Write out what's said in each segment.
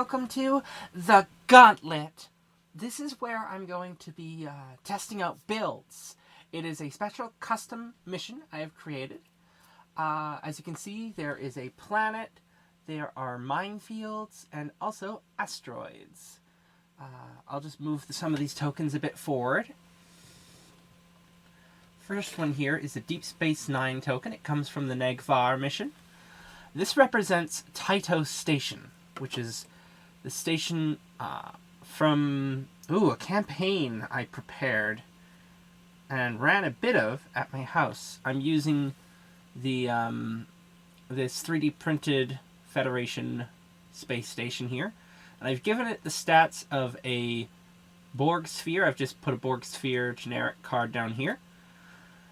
welcome to the Gauntlet. This is where I'm going to be testing out builds. It is a special custom mission I have created. As you can see, there is a planet, there are minefields, and also asteroids. I'll just move some of these tokens a bit forward. First one here is a Deep Space Nine token. It comes from the Negvar mission. This represents Tyto Station, which is the station from a campaign I prepared and ran a bit of at my house. I'm using the this 3D printed Federation space station here, and I've given it the stats of a Borg sphere. I've just put a Borg sphere generic card down here.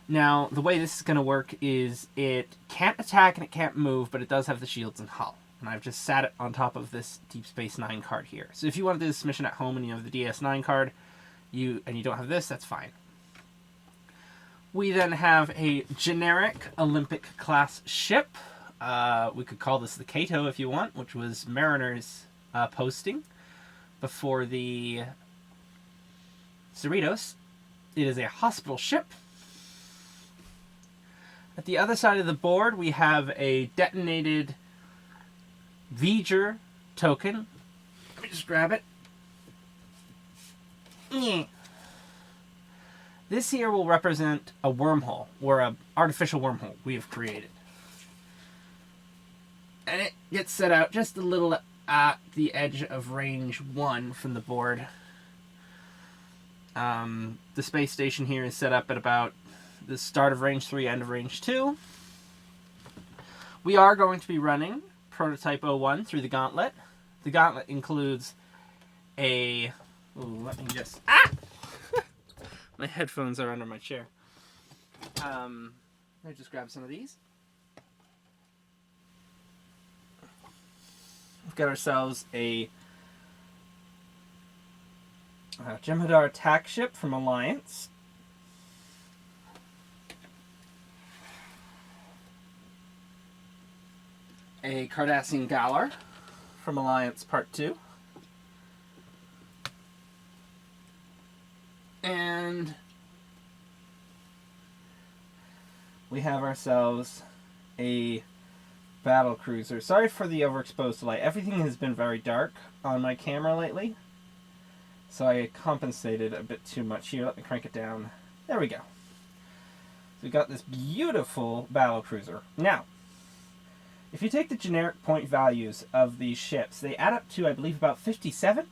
Now, the way this is going to work is it can't attack and it can't move, but it does have the shields and hull. And I've just sat it on top of this Deep Space Nine card here. So if you want to do this mission at home and you have the DS9 card, and you don't have this, that's fine. We then have a generic Olympic class ship. We could call this the Quito if you want, which was Mariner's posting before the Cerritos. It is a hospital ship. At the other side of the board, we have a detonated V'ger token. Let me just grab it. This here will represent a wormhole, or an artificial wormhole we have created. And it gets set out just a little at the edge of range 1 from the board. The space station here is set up at about the start of range 3, end of range 2. We are going to be running Prototype 01 through the Gauntlet. The Gauntlet includes a... let me just... My headphones are under my chair. Let me just grab some of these. We've got ourselves a Jem'Hadar attack ship from Alliance. A Cardassian Galar from Alliance Part 2. And we have ourselves a battle cruiser. Sorry for the overexposed light. Everything has been very dark on my camera lately, so I compensated a bit too much. Here, let me crank it down. There we go. So we got this beautiful battle cruiser. Now, if you take the generic point values of these ships, they add up to, I believe, about 57.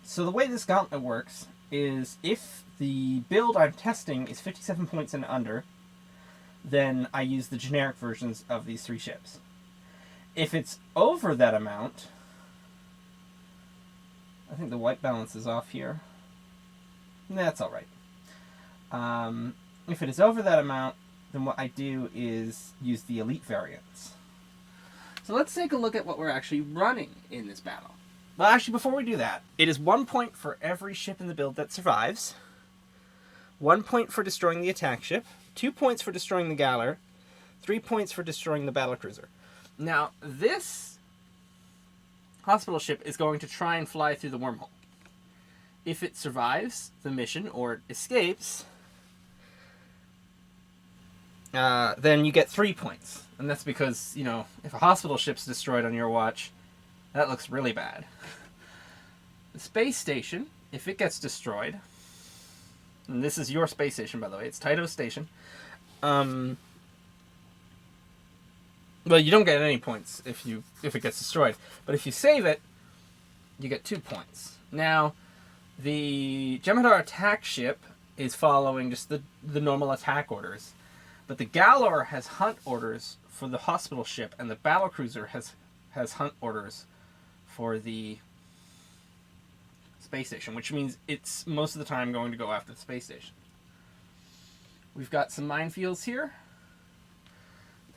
So the way this Gauntlet works is if the build I'm testing is 57 points and under, then I use the generic versions of these 3 ships. If it's over that amount, I think the white balance is off here. That's alright. If it is over that amount, then what I do is use the elite variants. So let's take a look at what we're actually running in this battle. Well, actually, before we do that, it is 1 point for every ship in the build that survives, 1 point for destroying the attack ship, 2 points for destroying the Galar, 3 points for destroying the battlecruiser. Now, this hospital ship is going to try and fly through the wormhole. If it survives the mission, or it escapes, then you get 3 points. And that's because, if a hospital ship's destroyed on your watch, that looks really bad. The space station, if it gets destroyed, and this is your space station, by the way, it's Tyto Station, well, you don't get any points if it gets destroyed. But if you save it, you get 2 points. Now, the Jem'Hadar attack ship is following just the normal attack orders. But the Galar has hunt orders for the hospital ship, and the battlecruiser has hunt orders for the space station, which means it's most of the time going to go after the space station. We've got some minefields here.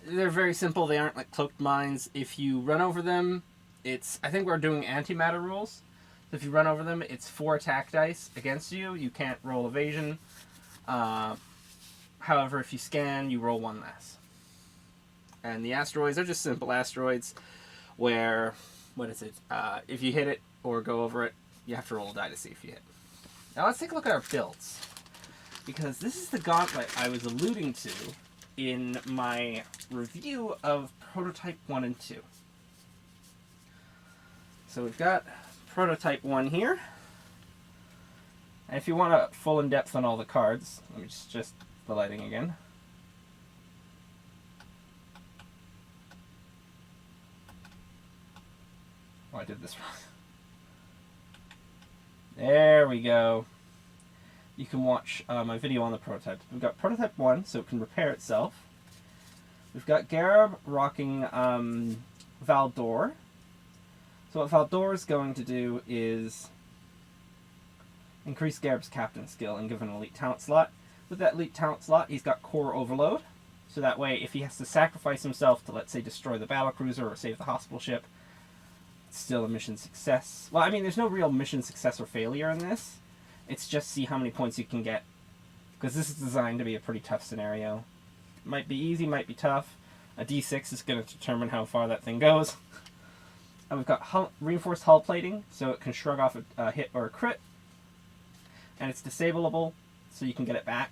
They're very simple. They aren't like cloaked mines. If you run over them, I think we're doing antimatter rules. So if you run over them, it's 4 attack dice against you. You can't roll evasion. However, if you scan, you roll 1 less. And the asteroids are just simple asteroids. where, what is it? If you hit it or go over it, you have to roll a die to see if you hit. Now let's take a look at our builds, because this is the gauntlet I was alluding to in my review of Prototype 1 and 2. So we've got Prototype 1 here. And if you want a full in-depth on all the cards, let me just the lighting again. Oh, I did this wrong. There we go. You can watch my video on the prototype. We've got Prototype 1, so it can repair itself. We've got Garab rocking Valdor. So what Valdor is going to do is increase Garab's captain skill and give an elite talent slot. With that elite talent slot, he's got core overload. So that way, if he has to sacrifice himself to, let's say, destroy the battlecruiser or save the hospital ship, it's still a mission success. Well, I mean, there's no real mission success or failure in this. It's just see how many points you can get. Because this is designed to be a pretty tough scenario. Might be easy, might be tough. A D6 is going to determine how far that thing goes. And we've got reinforced hull plating, so it can shrug off a hit or a crit. And it's disableable, so you can get it back.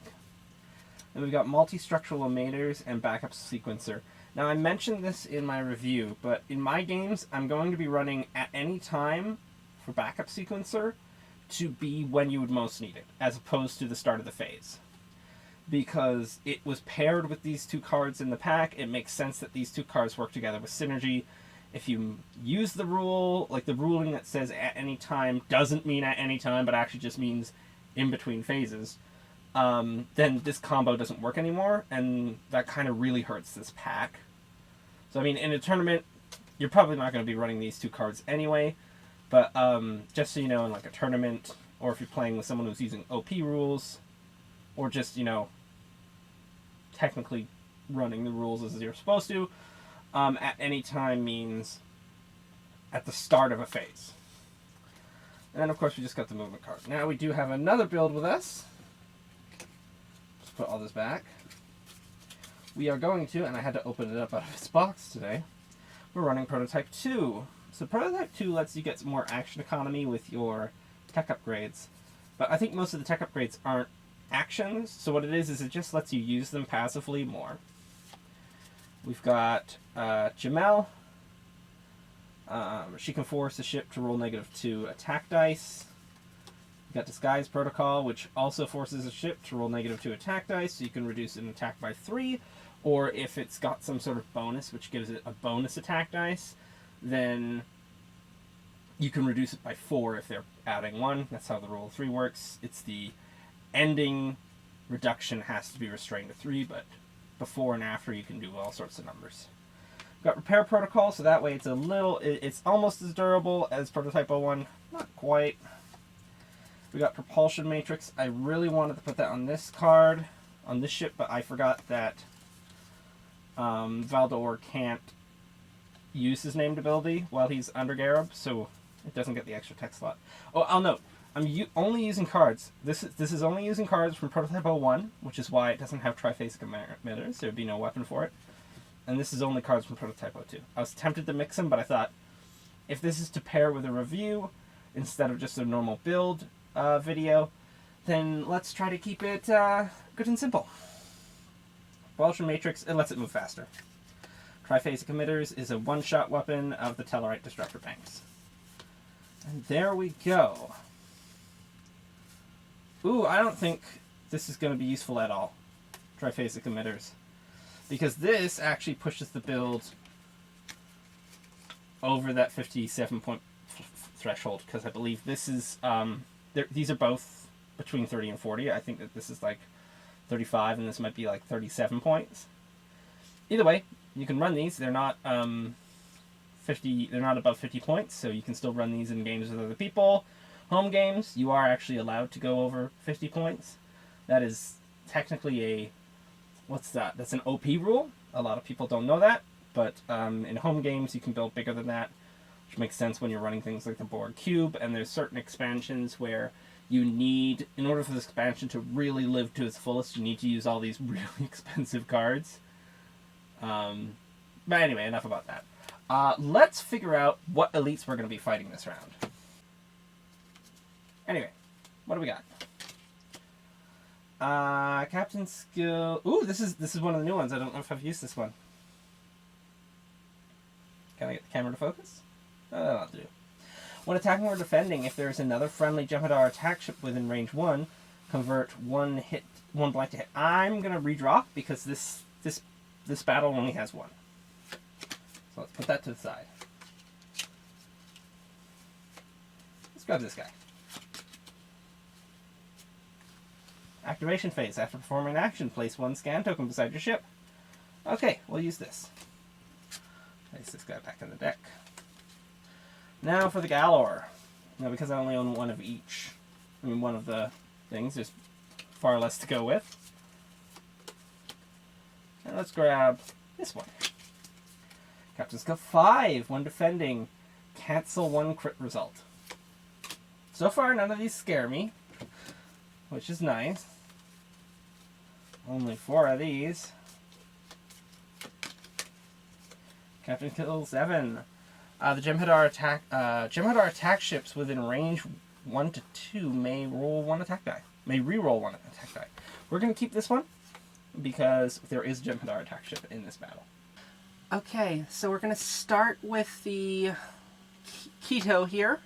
And we've got multi-structural emitters and backup sequencer. Now, I mentioned this in my review, but in my games, I'm going to be running at any time for backup sequencer to be when you would most need it, as opposed to the start of the phase. Because it was paired with these two cards in the pack, it makes sense that these two cards work together with synergy. If you use the rule, like the ruling that says at any time doesn't mean at any time, but actually just means in between phases, then this combo doesn't work anymore, and that kind of really hurts this pack. So, I mean, in a tournament, you're probably not going to be running these two cards anyway, but just so you know, in like a tournament, or if you're playing with someone who's using OP rules, or just, you know, technically running the rules as you're supposed to, at any time means at the start of a phase. And then, of course, we just got the movement card. Now we do have another build with us. Let's put all this back. We are going to, and I had to open it up out of its box today, we're running Prototype 2. So Prototype 2 lets you get some more action economy with your tech upgrades. But I think most of the tech upgrades aren't actions. So what it is it just lets you use them passively more. We've got Jamel. She can force a ship to roll -2 attack dice. We've got Disguise Protocol, which also forces a ship to roll -2 attack dice, so you can reduce an attack by 3. Or if it's got some sort of bonus, which gives it a bonus attack dice, then you can reduce it by 4 if they're adding 1. That's how the rule of 3 works. It's the ending reduction has to be restrained to 3, but before and after you can do all sorts of numbers. Got Repair Protocol, so that way it's almost as durable as Prototype 01. Not quite. We got Propulsion Matrix. I really wanted to put that on this card, on this ship, but I forgot that Valdor can't use his named ability while he's under Garab, so it doesn't get the extra tech slot. Oh, I'll note, I'm only using cards. This is only using cards from Prototype 01, which is why it doesn't have triphasic emitters. There would be no weapon for it. And this is only cards from Prototype 02. I was tempted to mix them, but I thought, if this is to pair with a review, instead of just a normal build video, then let's try to keep it good and simple. Propulsion Matrix, it lets it move faster. Triphasic Emitters is a one-shot weapon of the Tellarite Destructor Banks. And there we go. Ooh, I don't think this is going to be useful at all. Triphasic Emitters. Because this actually pushes the build over that 57-point threshold. Because I believe this is... these are both between 30 and 40. I think that this is like 35 and this might be like 37 points. Either way, you can run these. They're not 50. They're not above 50 points, so you can still run these in games with other people. Home games, you are actually allowed to go over 50 points. That is technically a... What's that? That's an OP rule. A lot of people don't know that, but in home games you can build bigger than that, which makes sense when you're running things like the Borg Cube, and there's certain expansions where you need, in order for this expansion to really live to its fullest, you need to use all these really expensive cards. But anyway, enough about that. Let's figure out what elites we're going to be fighting this round. Anyway, what do we got? Captain skill. Ooh, this is one of the new ones. I don't know if I've used this one. Can I get the camera to focus? That'll do. When attacking or defending, if there is another friendly Jem'Hadar attack ship within range 1, convert one blank to hit. I'm gonna redraw because this battle only has one. So let's put that to the side. Let's grab this guy. Activation phase. After performing an action, place one scan token beside your ship. Okay, we'll use this. Place this guy back in the deck. Now for the Galor. Now, because I only own one of each, one of the things, there's far less to go with. And let's grab this one. Captain skill 5. When defending, cancel one crit result. So far, none of these scare me, which is nice. Only 4 of these. Captain skill 7. The Jem'Hadar attack ships within range 1 to 2 may roll one attack die. May re-roll one attack die. We're going to keep this one because there is a Jem'Hadar attack ship in this battle. Okay, so we're going to start with the Quito here.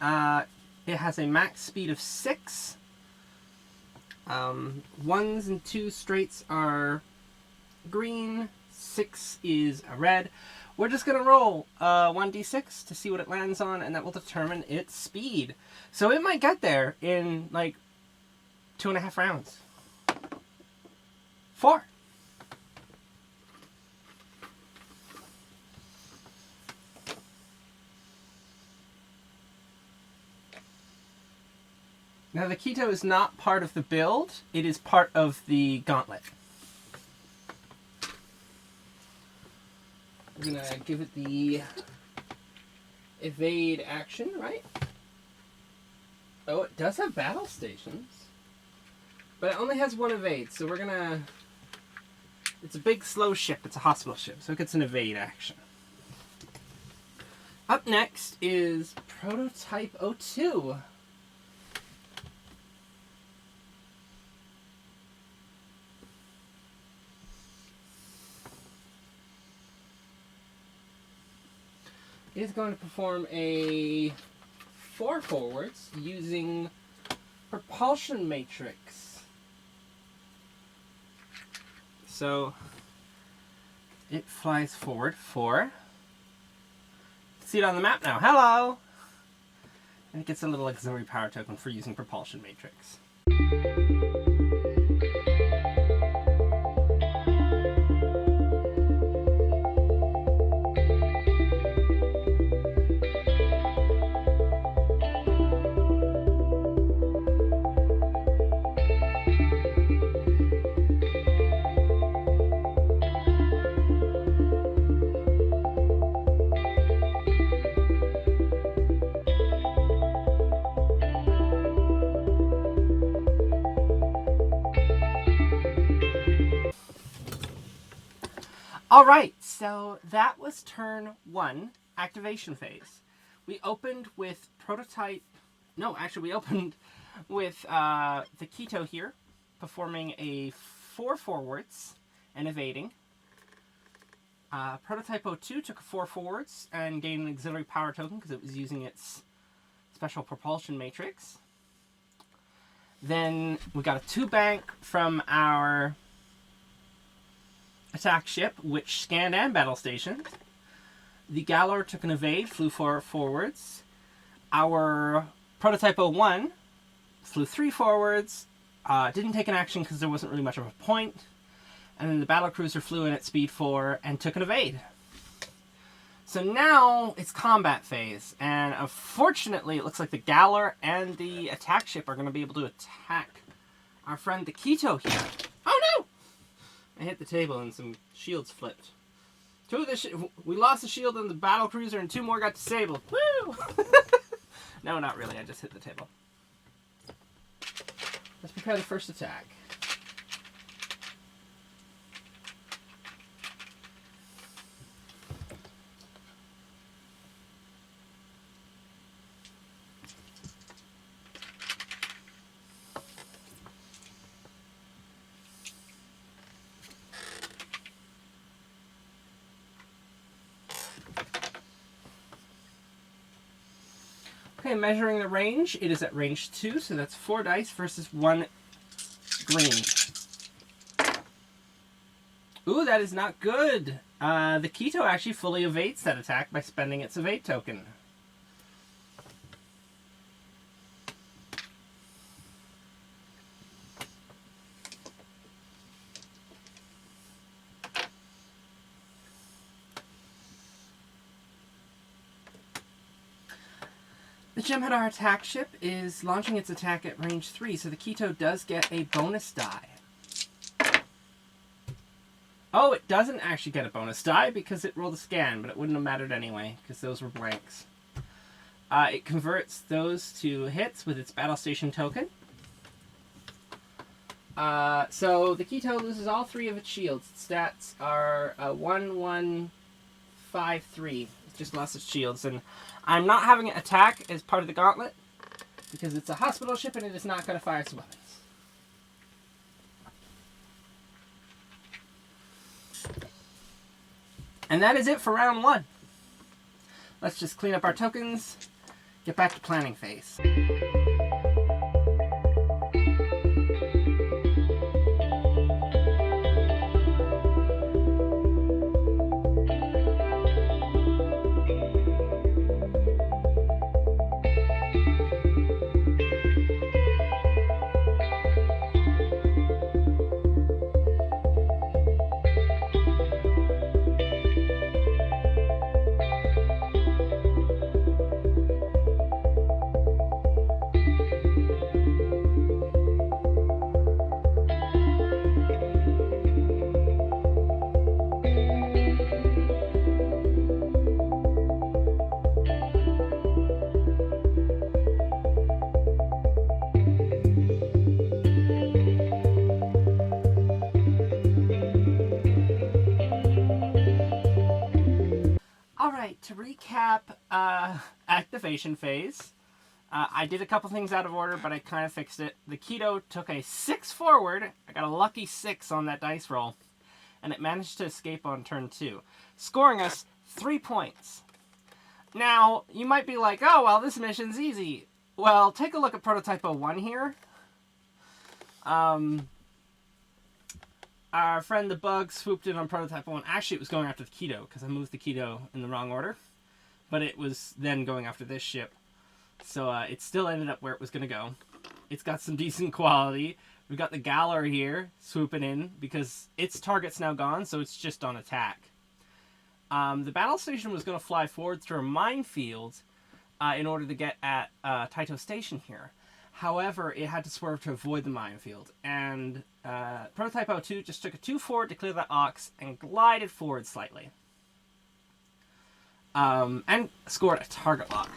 It has a max speed of 6. 1s and 2 straights are green. 6 is a red. We're just going to roll 1d6 to see what it lands on, and that will determine its speed. So it might get there in, like, 2.5 rounds. 4. Now, the Quito is not part of the build. It is part of the Gauntlet. We're going to give it the evade action, right? Oh, it does have battle stations. But it only has one evade, so we're going to... It's a big, slow ship. It's a hospital ship, so it gets an evade action. Up next is Prototype 02. Is going to perform a 4 forwards using propulsion matrix. So it flies forward 4. See it on the map now. Hello! And it gets a little auxiliary power token for using propulsion matrix. Alright, so that was turn 1, activation phase. We opened with prototype... No, actually we opened with the Quito here, performing a 4 forwards and evading. Prototype 02 took a 4 forwards and gained an auxiliary power token because it was using its special propulsion matrix. Then we got a 2 bank from our attack ship, which scanned and battle stationed. The Galor took an evade, flew 4 forwards. Our Prototype 01 flew 3 forwards, didn't take an action because there wasn't really much of a point. And then the battlecruiser flew in at speed 4 and took an evade. So now it's combat phase, and unfortunately it looks like the Galor and the attack ship are going to be able to attack our friend the Quito here. Oh no! I hit the table and some shields flipped. 2 of the we lost a shield on the battlecruiser and 2 more got disabled. Woo! No, not really. I just hit the table. Let's prepare the first attack. Okay, measuring the range. It is at range 2, so that's 4 dice versus 1 green. Ooh, that is not good. The Quito actually fully evades that attack by spending its evade token. The Jem'Hadar attack ship is launching its attack at range 3, so the Quito does get a bonus die. Oh, it doesn't actually get a bonus die because it rolled a scan, but it wouldn't have mattered anyway, because those were blanks. It converts those to hits with its battle station token. So the Quito loses all 3 of its shields. Its stats are 1, 1, 5, 3. It just lost its shields, and I'm not having it attack as part of the Gauntlet because it's a hospital ship and it is not going to fire its weapons. And that is it for round 1. Let's just clean up our tokens, get back to planning phase. Alright, to recap activation phase, I did a couple things out of order, but I kind of fixed it. The Quito took a 6 forward. I got a lucky 6 on that dice roll, and it managed to escape on turn 2, scoring us 3 points. Now, you might be like, oh, well, this mission's easy. Well, take a look at Prototype 01 here. Our friend the Bug swooped in on Prototype 1. Actually, it was going after the Quito, because I moved the Quito in the wrong order. But it was then going after this ship. So it still ended up where it was going to go. It's got some decent quality. We've got the Galler here swooping in, because its target's now gone, so it's just on attack. The battle station was going to fly forward through a minefield in order to get at Tyto Station here. However, it had to swerve to avoid the minefield, and Prototype 02 just took a 2 forward to clear that ox and glided forward slightly. And scored a target lock.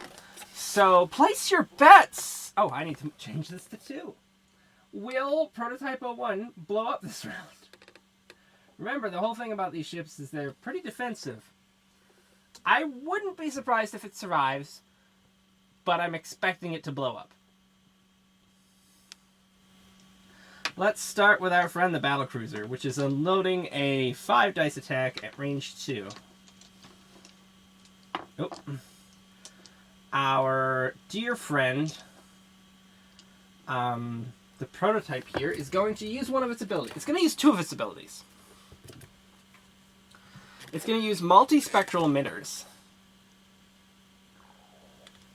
So, place your bets! Oh, I need to change this to 2. Will Prototype 01 blow up this round? Remember, the whole thing about these ships is they're pretty defensive. I wouldn't be surprised if it survives, but I'm expecting it to blow up. Let's start with our friend the Battlecruiser, which is unloading a 5 dice attack at range 2. Oh. Our dear friend, the Prototype here, is going to use one of its abilities. It's going to use 2 of its abilities. It's going to use multi-spectral emitters.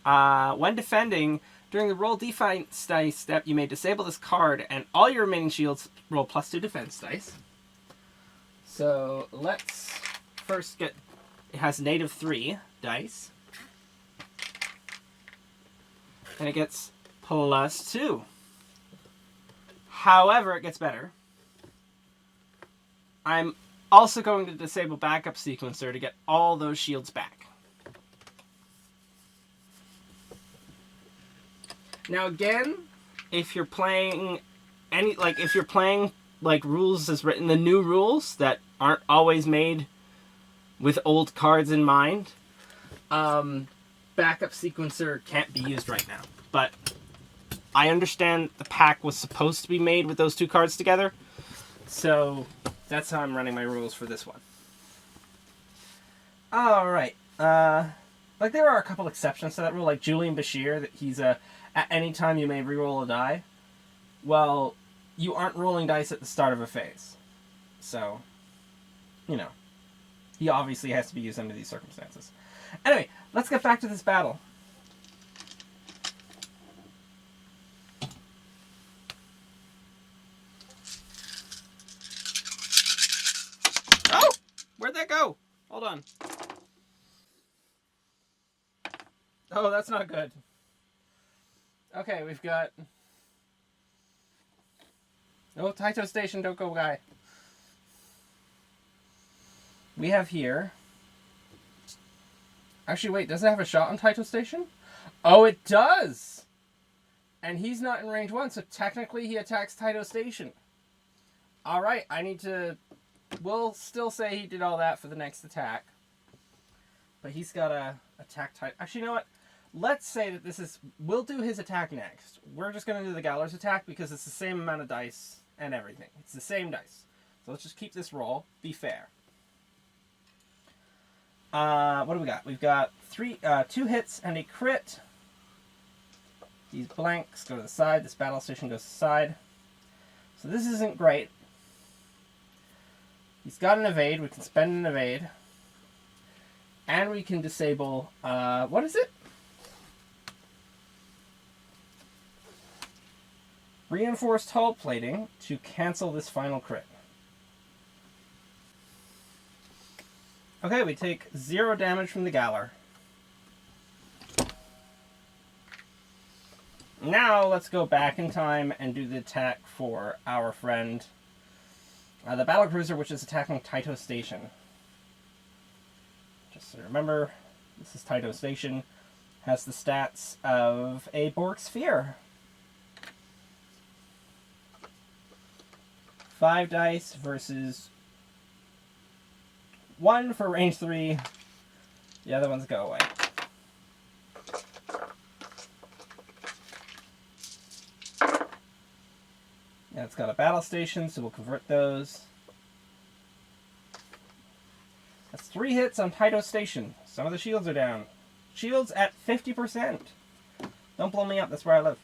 When defending, during the roll defense dice step, you may disable this card, and all your remaining shields roll +2 defense dice. So let's first get. It has -3 dice, and it gets +2. However, it gets better. I'm also going to disable backup sequencer to get all those shields back. Now again, if you're playing rules as written, the new rules that aren't always made with old cards in mind, backup sequencer can't be used right now. But I understand the pack was supposed to be made with those 2 cards together, so that's how I'm running my rules for this one. Alright, Like, there are a couple exceptions to that rule, like Julian Bashir, that he's at any time you may reroll a die. Well, you aren't rolling dice at the start of a phase. So, you know, he obviously has to be used under these circumstances. Anyway, let's get back to this battle. Oh! Where'd that go? Hold on. Oh, that's not good. Okay, we've got... Oh, Tyto Station, don't go, guy. We have here... Actually, wait, does it have a shot on Tyto Station? Oh, it does! And he's not in range 1, so technically he attacks Tyto Station. Alright, I need to... We'll still say he did all that for the next attack. But he's got to attack Tyto... Actually, you know what? Let's say that this is... We'll do his attack next. We're just going to do the Galler's attack because it's the same amount of dice and everything. It's the same dice. So let's just keep this roll. Be fair. What do we got? We've got 2 hits and a crit. These blanks go to the side. This battle station goes to the side. So this isn't great. He's got an evade. We can spend an evade. And we can disable... what is it? Reinforced hull plating to cancel this final crit. Okay, we take 0 damage from the Galler. Now let's go back in time and do the attack for our friend, the battlecruiser, which is attacking Tyto Station. Just so remember, this is Tyto Station. Has the stats of a Borg sphere. 5 dice versus 1 for range 3. The other ones go away. Yeah, it's got a battle station, so we'll convert those. That's 3 hits on Tyto Station. Some of the shields are down. Shields at 50%. Don't blow me up, that's where I live.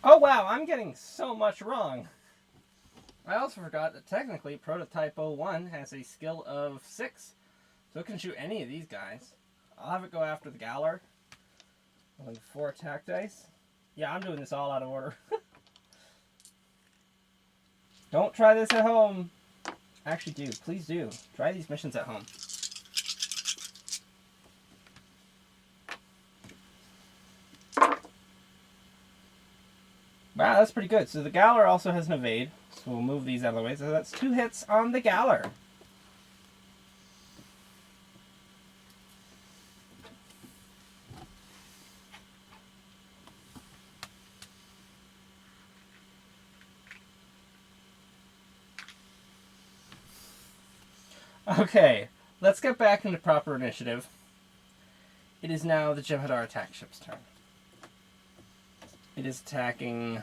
Oh wow, I'm getting so much wrong. I also forgot that technically Prototype 01 has a skill of 6. So it can shoot any of these guys. I'll have it go after the Galler. With 4 attack dice. Yeah, I'm doing this all out of order. Don't try this at home. Actually do, please do. Try these missions at home. Wow, that's pretty good. So the Galler also has an evade. So we'll move these out of the way. So that's 2 hits on the Galler. Okay, let's get back into proper initiative. It is now the Jem'Hadar attack ship's turn. It is attacking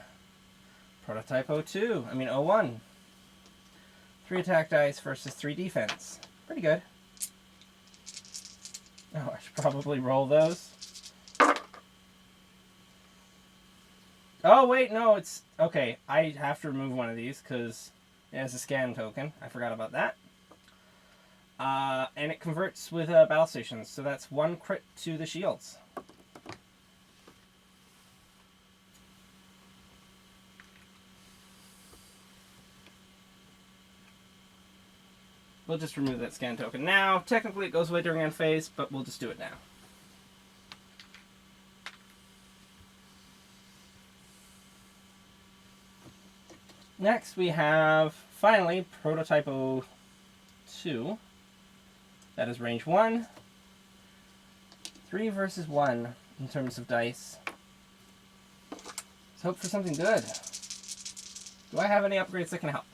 Prototype 02. I mean 01. 3 attack dice versus 3 defense. Pretty good. Oh, I should probably roll those. Oh, wait, no, it's... Okay, I have to remove one of these because it has a scan token. I forgot about that. And it converts with battle stations, so that's 1 crit to the shields. We'll just remove that scan token now. Technically it goes away during end phase, but we'll just do it now. Next we have, finally, Prototype 02. That is range 1. 3 versus 1 in terms of dice. Let's hope for something good. Do I have any upgrades that can help?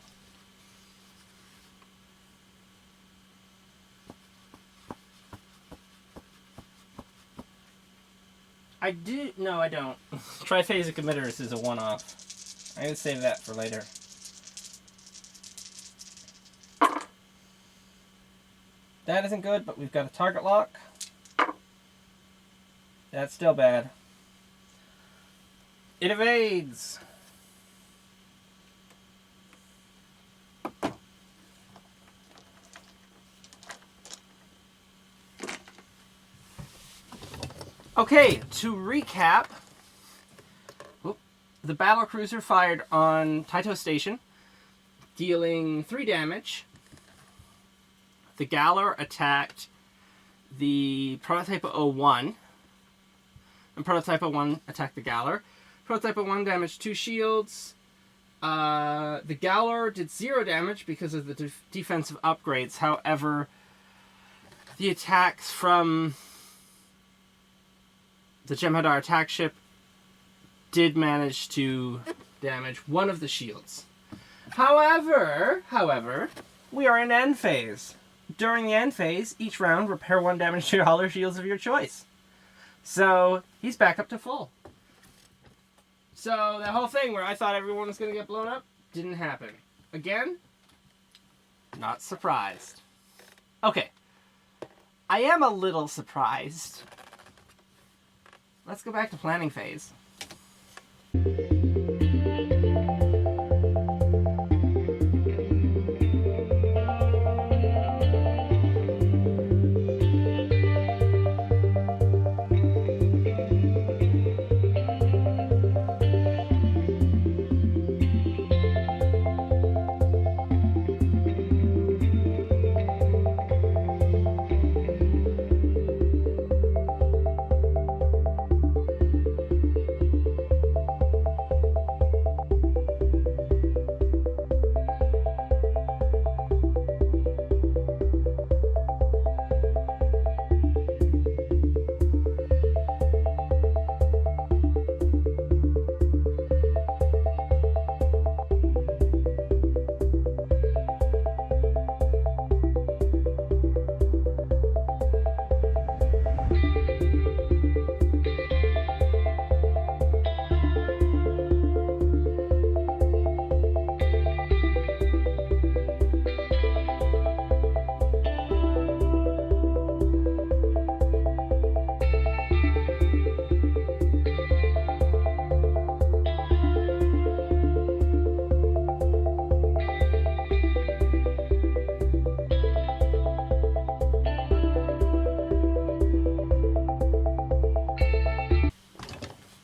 I do... No, I don't. Triphasic emitters is a one-off. I'm going to save that for later. That isn't good, but we've got a target lock. That's still bad. It evades. Okay, to recap, the battlecruiser fired on Tyto Station, dealing 3 damage. The Galler attacked the Prototype 01, and Prototype 01 attacked the Galler. Prototype 01 damaged 2 shields. The Galler did 0 damage because of the defensive upgrades. However, the attacks from the Jem'Hadar attack ship did manage to damage 1 of the shields. However, we are in end phase. During the end phase, each round, repair 1 damage to all shields of your choice. So, he's back up to full. So, the whole thing where I thought everyone was going to get blown up, didn't happen. Again, not surprised. Okay. I am a little surprised. Let's go back to planning phase.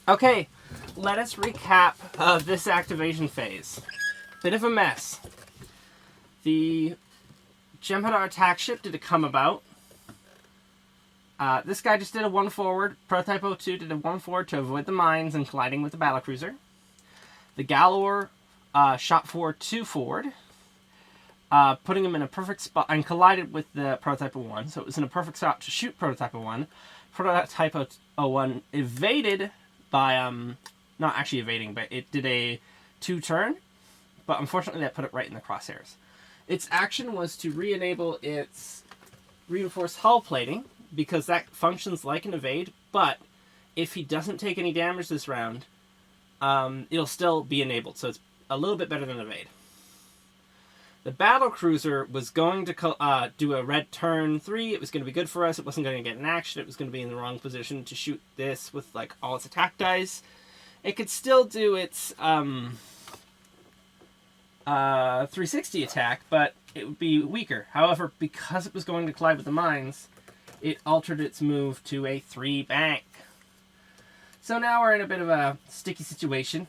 Okay, let us recap this activation phase. Bit of a mess. The Jem'Hadar attack ship did a come about. This guy just did a 1 forward. Prototype 02 did a 1 forward to avoid the mines and colliding with the battlecruiser. The Galor shot forward 2 forward, putting him in a perfect spot, and collided with the Prototype 01, so it was in a perfect spot to shoot Prototype 01. Prototype 01 evaded by, not actually evading, but it did a 2-turn, but unfortunately that put it right in the crosshairs. Its action was to re-enable its reinforced hull plating, because that functions like an evade, but if he doesn't take any damage this round, it'll still be enabled, so it's a little bit better than evade. The battlecruiser was going to do a red turn 3. It was going to be good for us. It wasn't going to get an action. It was going to be in the wrong position to shoot this with like all its attack dice. It could still do its 360 attack, but it would be weaker. However, because it was going to collide with the mines, it altered its move to a 3 bank. So now we're in a bit of a sticky situation.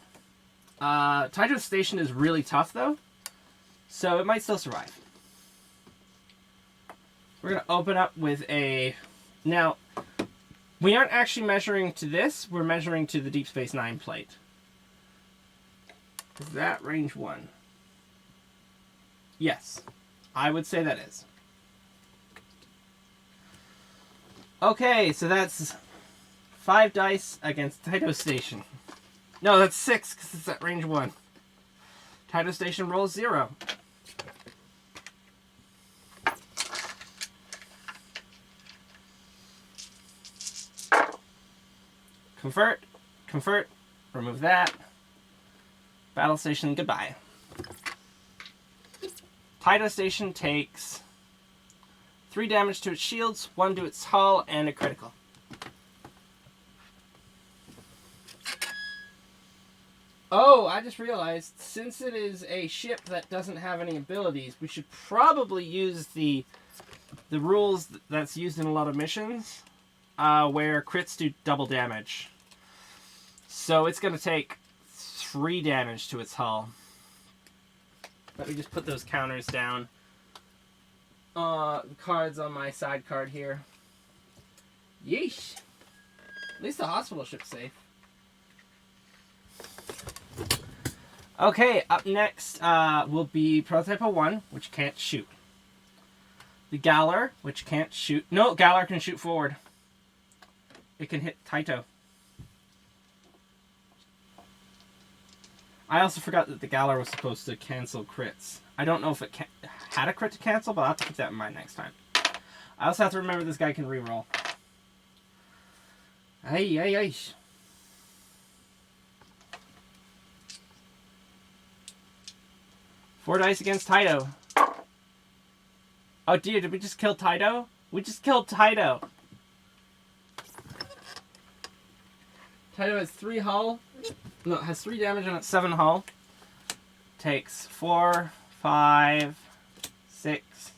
Tyto Station is really tough though, so it might still survive. We're going to open up with a... Now, we aren't actually measuring to this, we're measuring to the Deep Space Nine plate. Is that range 1? Yes, I would say that is. Okay, so that's 5 dice against Tyto Station. No, that's 6, because it's at range 1. Tyto Station rolls 0. Convert, remove that. Battle station, goodbye. Tyto Station takes 3 damage to its shields, 1 to its hull, and a critical. Oh, I just realized, since it is a ship that doesn't have any abilities, we should probably use the rules that's used in a lot of missions, where crits do double damage. So it's going to take 3 damage to its hull. Let me just put those counters down. Cards on my side card here. Yeesh. At least the hospital ship's safe. Okay, up next will be Prototype 1, which can't shoot. The Galler, which can't shoot. No, Galler can shoot forward. It can hit Tyto. I also forgot that the Galler was supposed to cancel crits. I don't know if it had a crit to cancel, but I'll have to keep that in mind next time. I also have to remember this guy can reroll. Ay, ay, ay. Four dice against Tyto. Oh dear, did we just kill Tyto? We just killed Tyto. Tyto has 3 hull. No, it has 3 damage on its 7 hull. Takes 4, 5, 6.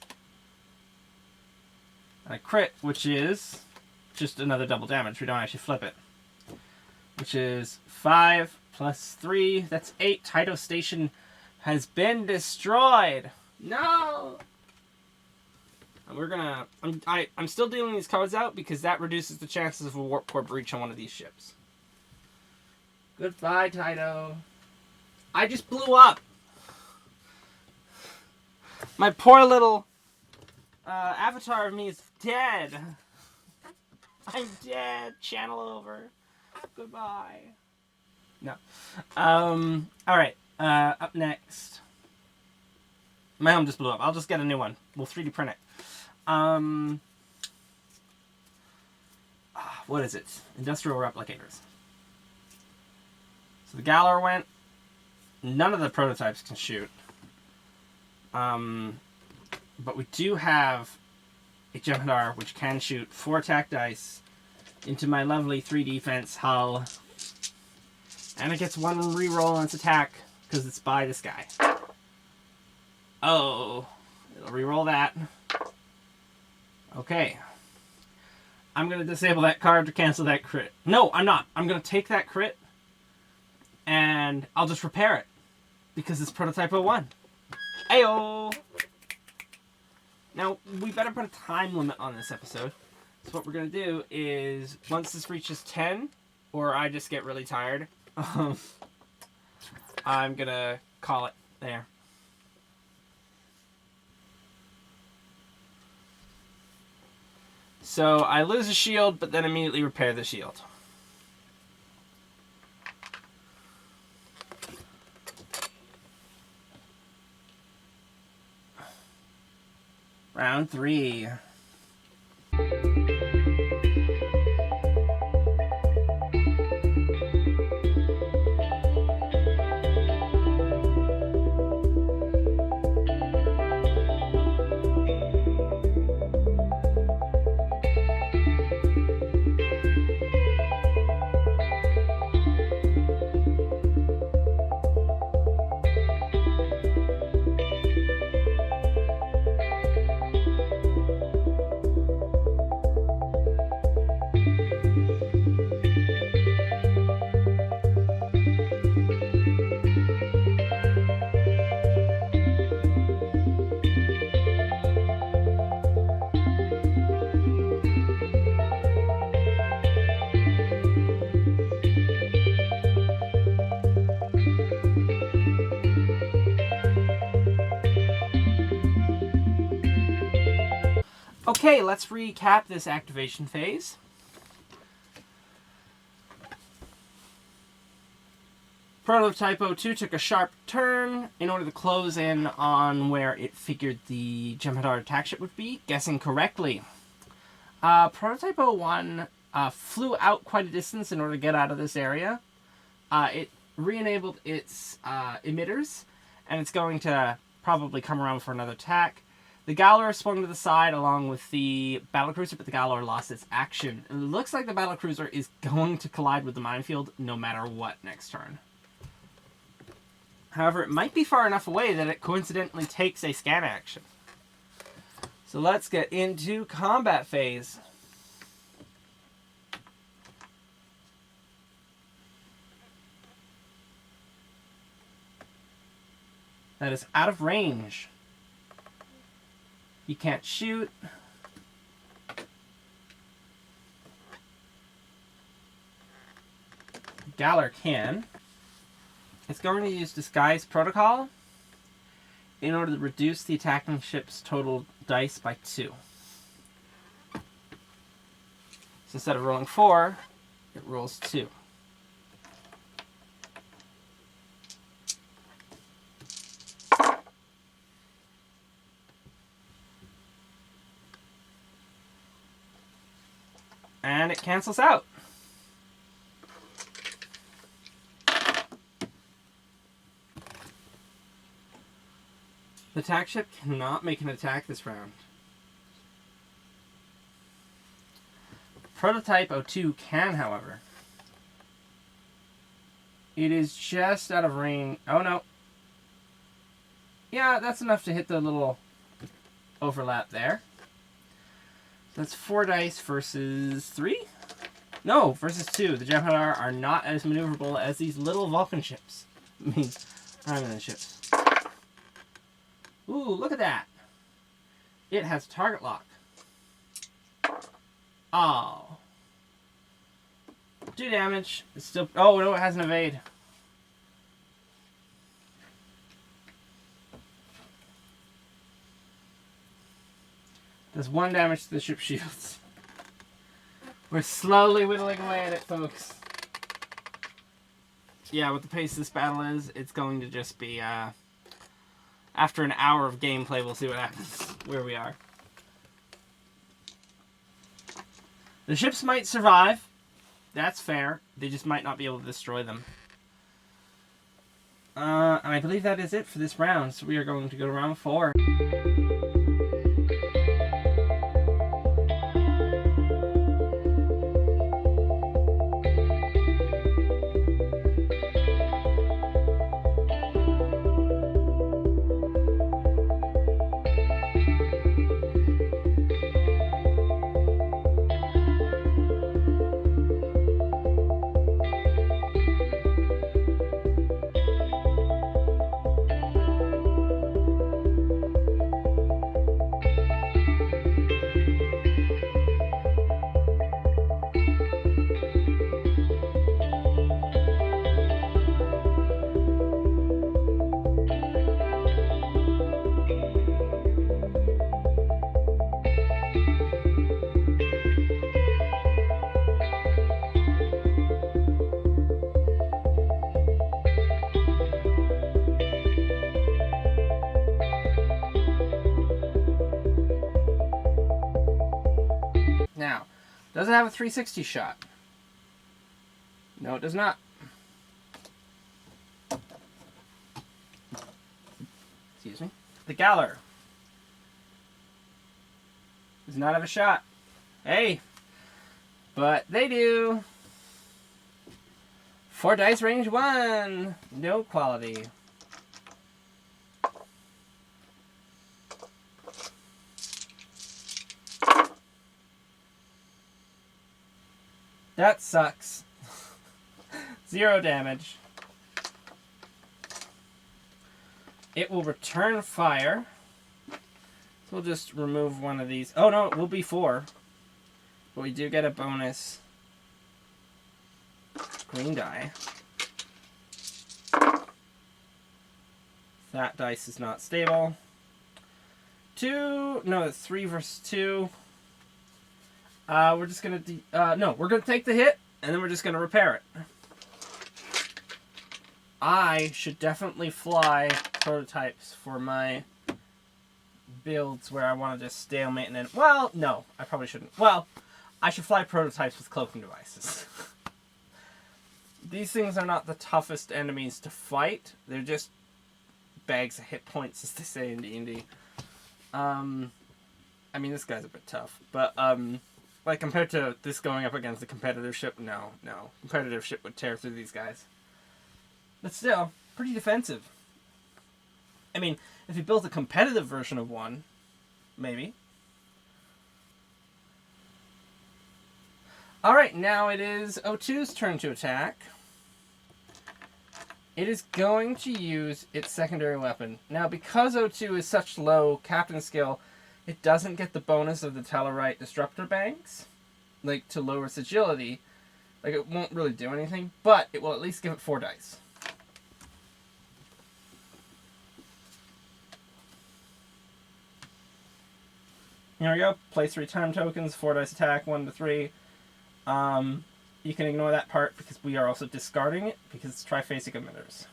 And a crit, which is just another double damage. We don't actually flip it. Which is 5 plus 3. That's 8. Tyto Station has been destroyed. No! And we're gonna... I'm still dealing these cards out because that reduces the chances of a warp core breach on one of these ships. Goodbye, Tyto. I just blew up. My poor little avatar of me is dead. I'm dead. Channel over. Goodbye. No. Alright. Up next. My home just blew up. I'll just get a new one. We'll 3D print it. What is it? Industrial replicators. So the Galler went. None of the prototypes can shoot. But we do have a Jem'Hadar which can shoot 4 attack dice into my lovely 3 defense hull. And it gets 1 reroll on its attack because it's by this guy. Oh, it'll reroll that. Okay. I'm going to disable that card to cancel that crit. No, I'm not. I'm going to take that crit and I'll just repair it because it's Prototype 1. Ayo! Now, we better put a time limit on this episode. So what we're going to do is, once this reaches 10, or I just get really tired, I'm going to call it there. So I lose a shield, but then immediately repair the shield. Round 3. Okay, let's recap this activation phase. Prototype 2 took a sharp turn in order to close in on where it figured the Jem'Hadar attack ship would be, guessing correctly. Prototype 1 flew out quite a distance in order to get out of this area. It re-enabled its emitters, and it's going to probably come around for another attack. The Galor swung to the side along with the battlecruiser, but the Galor lost its action. It looks like the battlecruiser is going to collide with the minefield no matter what next turn. However, it might be far enough away that it coincidentally takes a scan action. So let's get into combat phase. That is out of range. You can't shoot. Galler can. It's going to use Disguise Protocol in order to reduce the attacking ship's total dice by 2. So instead of rolling 4, it rolls 2. And it cancels out. The attack ship cannot make an attack this round. Prototype 02 can, however. It is just out of range. Oh no. Yeah, that's enough to hit the little overlap there. That's 4 dice versus 3? No, versus 2. The Jem'Hadar are not as maneuverable as these little Vulcan ships. I mean, Romulan ships. Ooh, look at that. It has target lock. Oh. 2 damage. It's still... Oh, no, it has an evade. Does 1 damage to the ship's shields. We're slowly whittling away at it, folks. Yeah, with the pace this battle is, it's going to just be, after an hour of gameplay, we'll see what happens, where we are. The ships might survive. That's fair. They just might not be able to destroy them. And I believe that is it for this round, so we are going to go to round 4. Now, does it have a 360 shot? No, it does not. Excuse me. The Galler does not have a shot. Hey, but they do. 4 dice, range 1. No quality. That sucks. 0 damage. It will return fire. So we'll just remove one of these. Oh no, it will be 4. But we do get a bonus green die. That dice is not stable. 2, no, it's 3 versus 2. We're just gonna no, we're gonna take the hit, and then we're just gonna repair it. I should definitely fly prototypes for my builds where I want to just stalemate and then... Well, no, I probably shouldn't. Well, I should fly prototypes with cloaking devices. these things are not the toughest enemies to fight. They're just bags of hit points, as they say in D&D. I mean, this guy's a bit tough, but like compared to this going up against the competitive ship, no. Competitive ship would tear through these guys. But still, pretty defensive. I mean, if you built a competitive version of one, maybe. Alright, now it is O2's turn to attack. It is going to use its secondary weapon. Now, because O2 is such low captain skill, it doesn't get the bonus of the Tellarite Disruptor Banks, like, to lower its agility. Like, it won't really do anything, but it will at least give it 4 dice. Here we go. Play 3 time tokens, 4 dice attack, 1 to 3. You can ignore that part because we are also discarding it because it's triphasic emitters.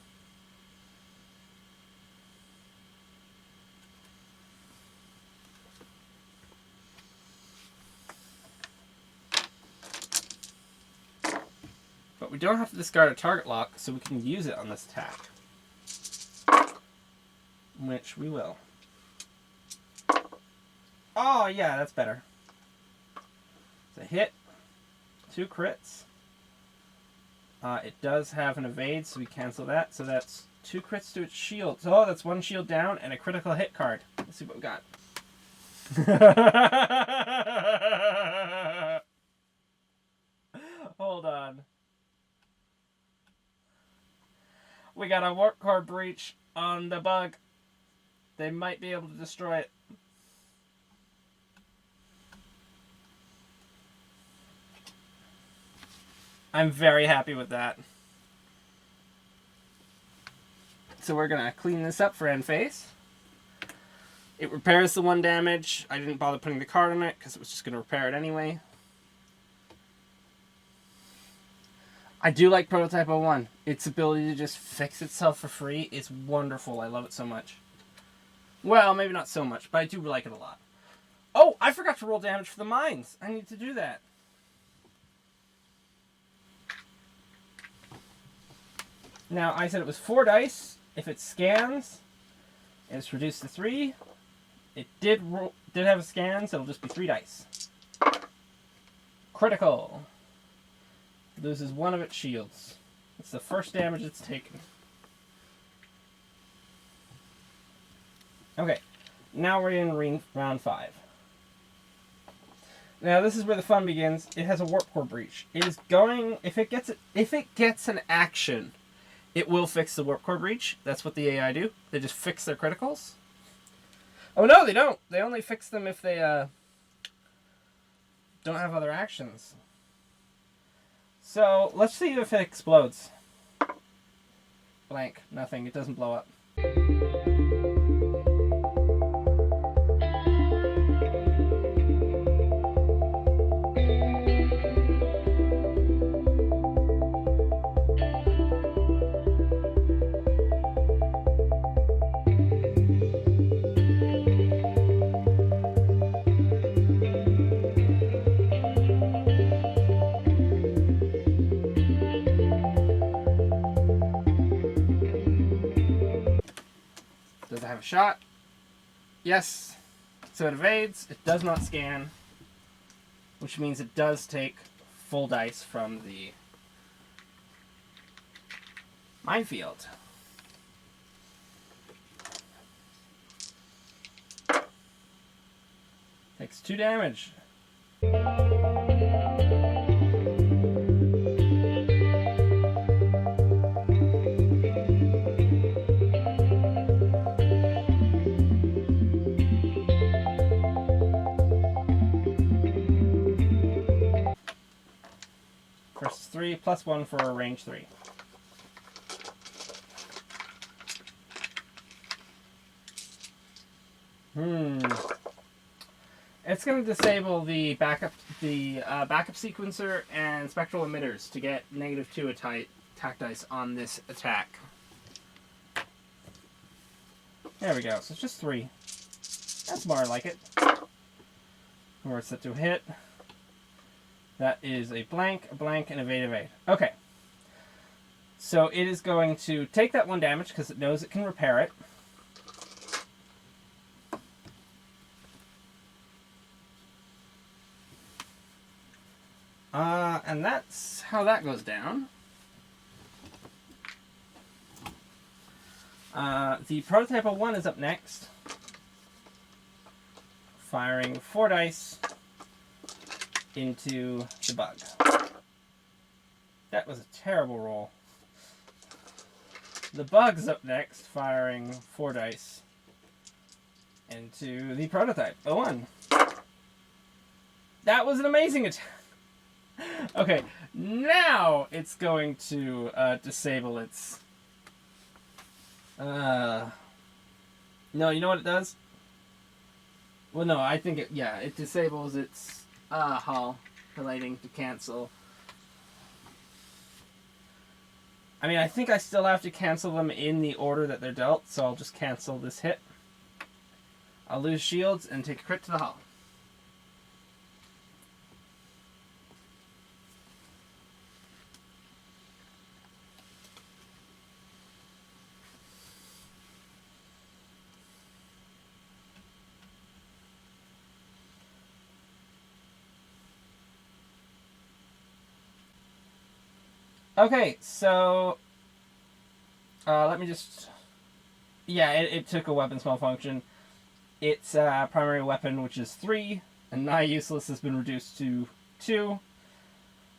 But we don't have to discard a target lock, so we can use it on this attack. Which we will. Oh, yeah, that's better. It's a hit. 2 crits. It does have an evade, so we cancel that. So that's 2 crits to its shield. Oh, that's 1 shield down and a critical hit card. Let's see what we got. Hold on. We got a warp core breach on the bug. They might be able to destroy it. I'm very happy with that. So we're going to clean this up for end phase. It repairs the 1 damage. I didn't bother putting the card on it because it was just going to repair it anyway. I do like Prototype 01. Its ability to just fix itself for free is wonderful. I love it so much. Well, maybe not so much, but I do like it a lot. Oh, I forgot to roll damage for the mines. I need to do that. Now, I said it was 4 dice. If it scans, it's reduced to 3. It did have a scan, so it'll just be 3 dice. Critical. Loses 1 of its shields. It's the first damage it's taken. Okay, now we're in round 5. Now this is where the fun begins. It has a warp core breach. It is going, if it gets an action, it will fix the warp core breach. That's what the AI do. They just fix their criticals. Oh no, they don't. They only fix them if they don't have other actions. So let's see if it explodes. Blank. Nothing. It doesn't blow up. Does it have a shot? Yes. So it evades. It does not scan. Which means it does take full dice from the minefield. Takes 2 damage. Versus 3 plus 1 for a range 3. It's going to disable the backup sequencer and spectral emitters to get -2 attack dice on this attack. There we go. So it's just 3. That's more like it. We're set to hit. That is a blank, and evade. Okay. So it is going to take that 1 damage because it knows it can repair it. And that's how that goes down. The Prototype 01 is up next. Firing 4 dice into the bug. That was a terrible roll. The bug's up next, firing 4 dice into the Prototype 01. That was an amazing attack. Okay, now it's going to disable its... No, you know what it does? Well, no, I think it disables its hull relating to cancel. I mean, I think I still have to cancel them in the order that they're dealt, so I'll just cancel this hit. I'll lose shields and take a crit to the hull. Okay, so let me just... Yeah, it took a weapons malfunction. Its primary weapon, which is 3, and nigh useless, has been reduced to 2.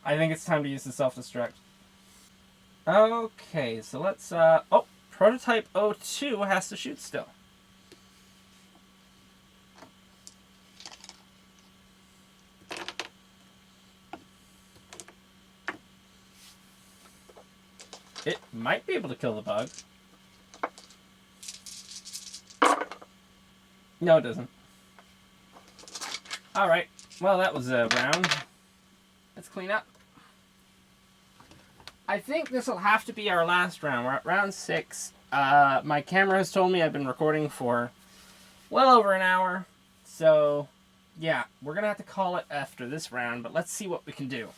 I think it's time to use the self-destruct. Okay, so let's... oh, Prototype 02 has to shoot still. It might be able to kill the bug. No, it doesn't. Alright, well that was a round. Let's clean up. I think this will have to be our last round. We're at round 6. My camera has told me I've been recording for well over an hour. So, yeah, we're going to have to call it after this round, but let's see what we can do.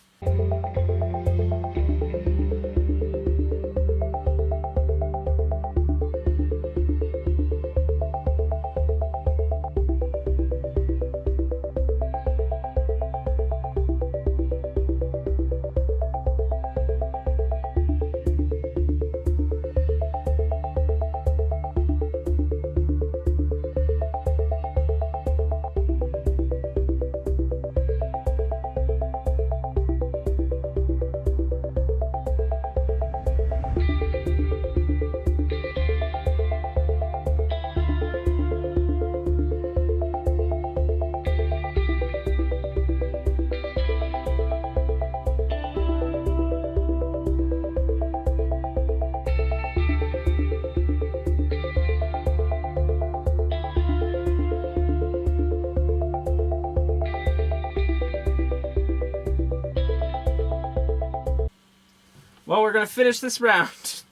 Well, we're going to finish this round.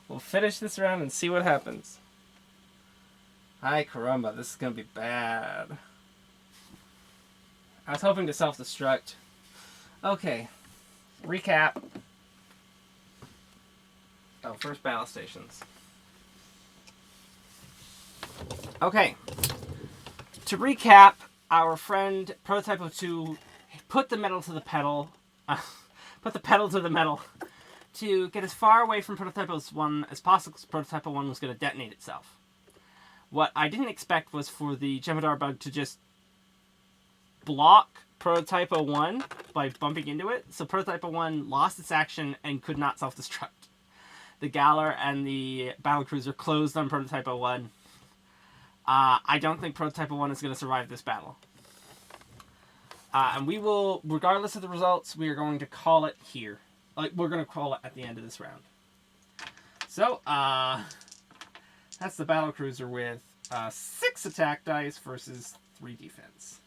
We'll finish this round and see what happens. Ay caramba, this is going to be bad. I was hoping to self-destruct. Okay, recap. Oh, first battle stations. Okay, to recap, our friend Prototype 02 put the metal to the pedal. Put the pedal to the metal to get as far away from Prototype 01 as possible, because Prototype 01 was going to detonate itself. What I didn't expect was for the Jem'Hadar bug to just block Prototype 01 by bumping into it, so Prototype 01 lost its action and could not self-destruct. The Galler and the battlecruiser closed on Prototype 01. I don't think Prototype 01 is going to survive this battle. And we will, regardless of the results, we are going to call it here. Like, we're going to call it at the end of this round. So, that's the battlecruiser with 6 attack dice versus 3 defense.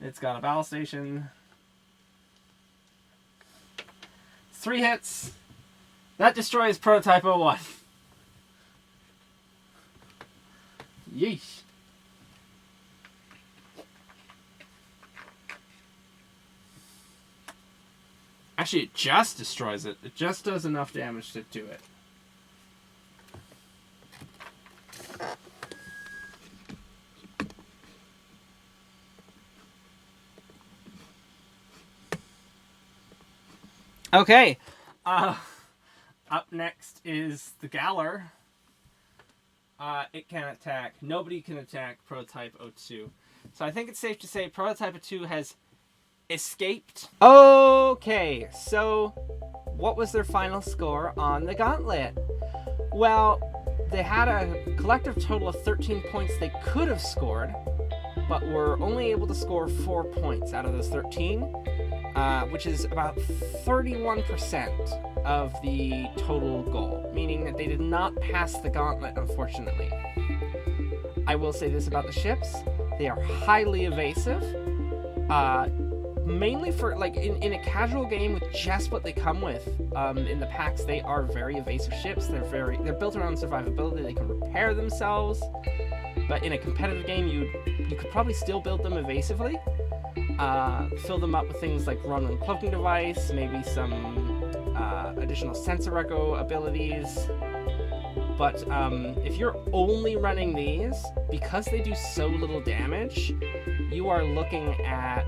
It's got a battle station. 3 hits. That destroys Prototype 01. Yeesh. Actually, it just destroys it. It just does enough damage to do it. Okay. Up next is the Galler. It can attack. Nobody can attack Prototype 02. So I think it's safe to say Prototype 02 has escaped. Okay, so what was their final score on the Gauntlet? Well, they had a collective total of 13 points they could have scored, but were only able to score 4 points out of those 13, which is about 31% of the total goal, meaning that they did not pass the Gauntlet, unfortunately. I will say this about the ships. They are highly evasive, mainly for, like, in a casual game with just what they come with. In the packs, they are very evasive ships. They're built around survivability. They can repair themselves, but in a competitive game, you could probably still build them evasively. Fill them up with things like Romulan cloaking device, maybe some additional sensor echo abilities. But if you're only running these, because they do so little damage, you are looking at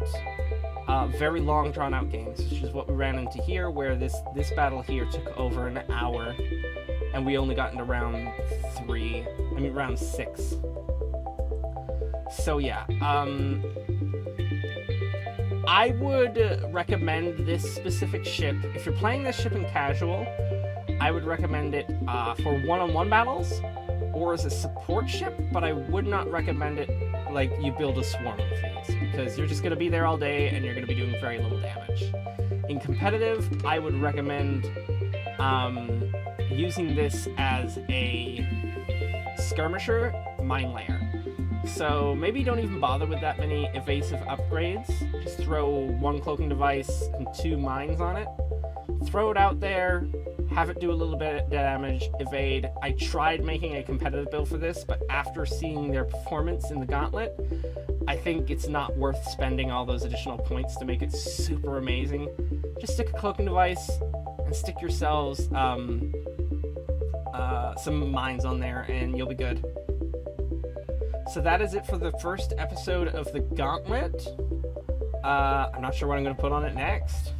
very long drawn-out games, which is what we ran into here, where this battle here took over an hour, and we only got into round 6. So yeah, I would recommend this specific ship. If you're playing this ship in casual, I would recommend it for one-on-one battles or as a support ship, but I would not recommend it like you build a swarm of these, because you're just going to be there all day and you're going to be doing very little damage. In competitive, I would recommend using this as a skirmisher mine layer. So maybe don't even bother with that many evasive upgrades. Just throw 1 cloaking device and 2 mines on it. Throw it out there, have it do a little bit of damage, evade. I tried making a competitive build for this, but after seeing their performance in the Gauntlet, I think it's not worth spending all those additional points to make it super amazing. Just stick a cloaking device and stick yourselves some mines on there and you'll be good. So that is it for the first episode of the Gauntlet. I'm not sure what I'm going to put on it next.